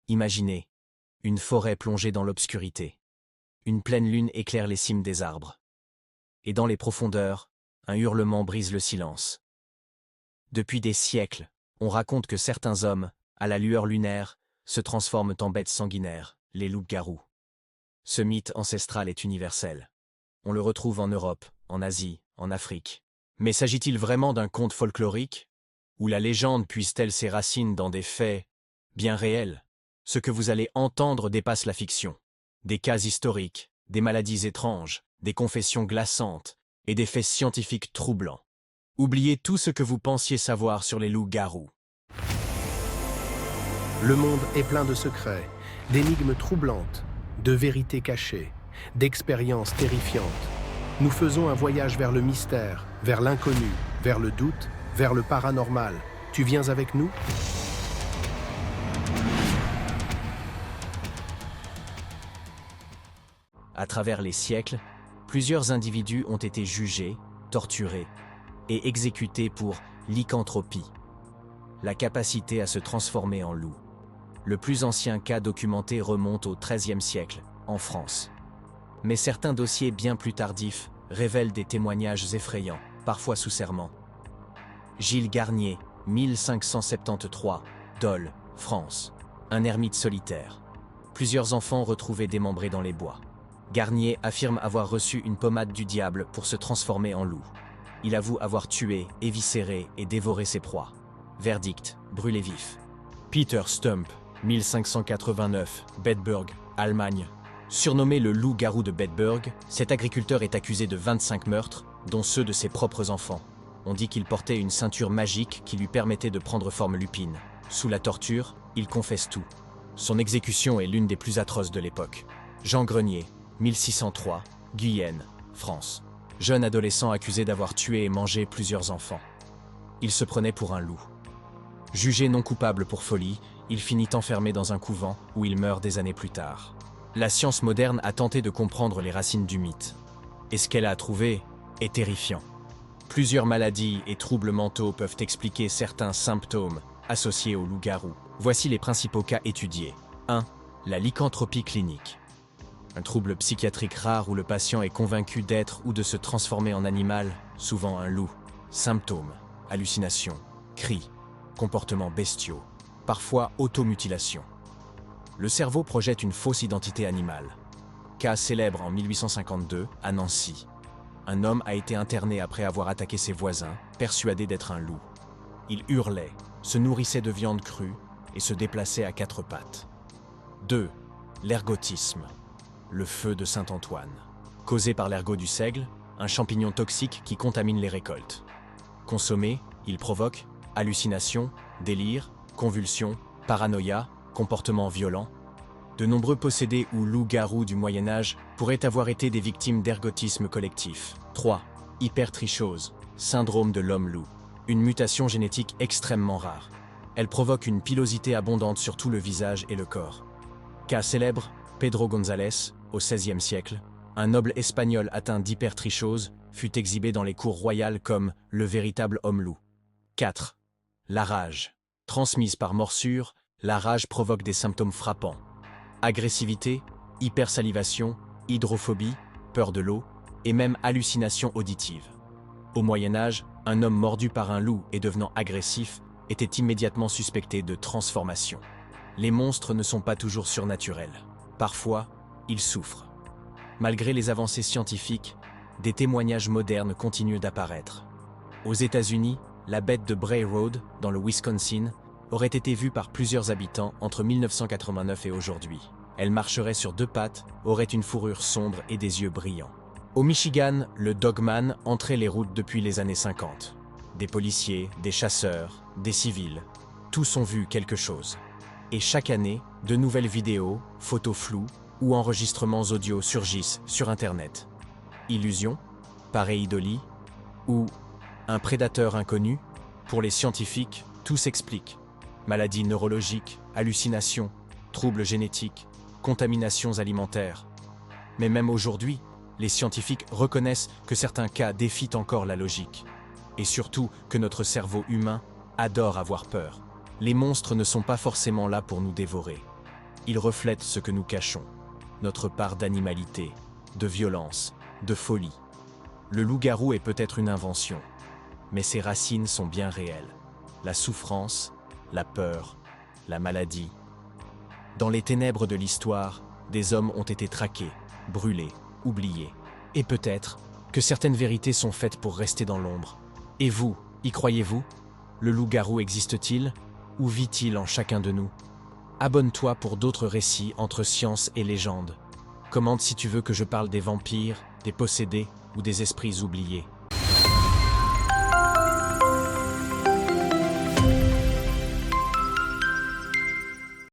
Imaginez, une forêt plongée dans l'obscurité. Une pleine lune éclaire les cimes des arbres. Et dans les profondeurs, un hurlement brise le silence. Depuis des siècles, on raconte que certains hommes, à la lueur lunaire, se transforment en bêtes sanguinaires, les loups-garous. Ce mythe ancestral est universel. On le retrouve en Europe, en Asie, en Afrique. Mais s'agit-il vraiment d'un conte folklorique? Ou la légende puise-t-elle ses racines dans des faits bien réels? Ce que vous allez entendre dépasse la fiction. Des cas historiques, des maladies étranges, des confessions glaçantes et des faits scientifiques troublants. Oubliez tout ce que vous pensiez savoir sur les loups-garous. Le monde est plein de secrets, d'énigmes troublantes, de vérités cachées, d'expériences terrifiantes. Nous faisons un voyage vers le mystère, vers l'inconnu, vers le doute, vers le paranormal. Tu viens avec nous? À travers les siècles, plusieurs individus ont été jugés, torturés et exécutés pour lycanthropie, la capacité à se transformer en loup. Le plus ancien cas documenté remonte au XIIIe siècle, en France. Mais certains dossiers bien plus tardifs révèlent des témoignages effrayants, parfois sous serment. Gilles Garnier, 1573, Dole, France. Un ermite solitaire. Plusieurs enfants retrouvés démembrés dans les bois. Garnier affirme avoir reçu une pommade du diable pour se transformer en loup. Il avoue avoir tué, éviscéré et dévoré ses proies. Verdict, brûlé vif. Peter Stump, 1589, Bedburg, Allemagne. Surnommé le loup-garou de Bedburg, cet agriculteur est accusé de 25 meurtres, dont ceux de ses propres enfants. On dit qu'il portait une ceinture magique qui lui permettait de prendre forme lupine. Sous la torture, il confesse tout. Son exécution est l'une des plus atroces de l'époque. Jean Grenier, 1603, Guyenne, France. Jeune adolescent accusé d'avoir tué et mangé plusieurs enfants. Il se prenait pour un loup. Jugé non coupable pour folie, il finit enfermé dans un couvent où il meurt des années plus tard. La science moderne a tenté de comprendre les racines du mythe. Et ce qu'elle a trouvé est terrifiant. Plusieurs maladies et troubles mentaux peuvent expliquer certains symptômes associés au loup-garou. Voici les principaux cas étudiés. 1. La lycanthropie clinique. Un trouble psychiatrique rare où le patient est convaincu d'être ou de se transformer en animal, souvent un loup. Symptômes, hallucinations, cris, comportements bestiaux, parfois automutilation. Le cerveau projette une fausse identité animale. Cas célèbre en 1852 à Nancy. Un homme a été interné après avoir attaqué ses voisins, persuadé d'être un loup. Il hurlait, se nourrissait de viande crue et se déplaçait à quatre pattes. 2. L'ergotisme. Le feu de Saint-Antoine. Causé par l'ergot du seigle, un champignon toxique qui contamine les récoltes. Consommé, il provoque hallucinations, délires, convulsions, paranoïa, comportements violents. De nombreux possédés ou loups-garous du Moyen-Âge pourraient avoir été des victimes d'ergotisme collectif. 3. Hypertrichose, syndrome de l'homme-loup. Une mutation génétique extrêmement rare. Elle provoque une pilosité abondante sur tout le visage et le corps. Cas célèbre, Pedro González, au XVIe siècle. Un noble espagnol atteint d'hypertrichose fut exhibé dans les cours royales comme le véritable homme-loup. 4. La rage. Transmise par morsure, la rage provoque des symptômes frappants. Agressivité, hypersalivation, hydrophobie, peur de l'eau et même hallucinations auditives. Au Moyen-Âge, un homme mordu par un loup et devenant agressif était immédiatement suspecté de transformation. Les monstres ne sont pas toujours surnaturels. Parfois, ils souffrent. Malgré les avancées scientifiques, des témoignages modernes continuent d'apparaître. Aux États-Unis, la bête de Bray Road, dans le Wisconsin, aurait été vue par plusieurs habitants entre 1989 et aujourd'hui. Elle marcherait sur deux pattes, aurait une fourrure sombre et des yeux brillants. Au Michigan, le Dogman entrait les routes depuis les années 50. Des policiers, des chasseurs, des civils, tous ont vu quelque chose. Et chaque année, de nouvelles vidéos, photos floues ou enregistrements audio surgissent sur Internet. Illusion, pareidolie ou un prédateur inconnu? Pour les scientifiques, tout s'explique. Maladies neurologiques, hallucinations, troubles génétiques, contaminations alimentaires. Mais même aujourd'hui, les scientifiques reconnaissent que certains cas défient encore la logique. Et surtout que notre cerveau humain adore avoir peur. Les monstres ne sont pas forcément là pour nous dévorer. Il reflète ce que nous cachons, notre part d'animalité, de violence, de folie. Le loup-garou est peut-être une invention, mais ses racines sont bien réelles. La souffrance, la peur, la maladie. Dans les ténèbres de l'histoire, des hommes ont été traqués, brûlés, oubliés. Et peut-être que certaines vérités sont faites pour rester dans l'ombre. Et vous, y croyez-vous? Le loup-garou existe-t-il? Ou vit-il en chacun de nous? Abonne-toi pour d'autres récits entre science et légende. Commente si tu veux que je parle des vampires, des possédés ou des esprits oubliés.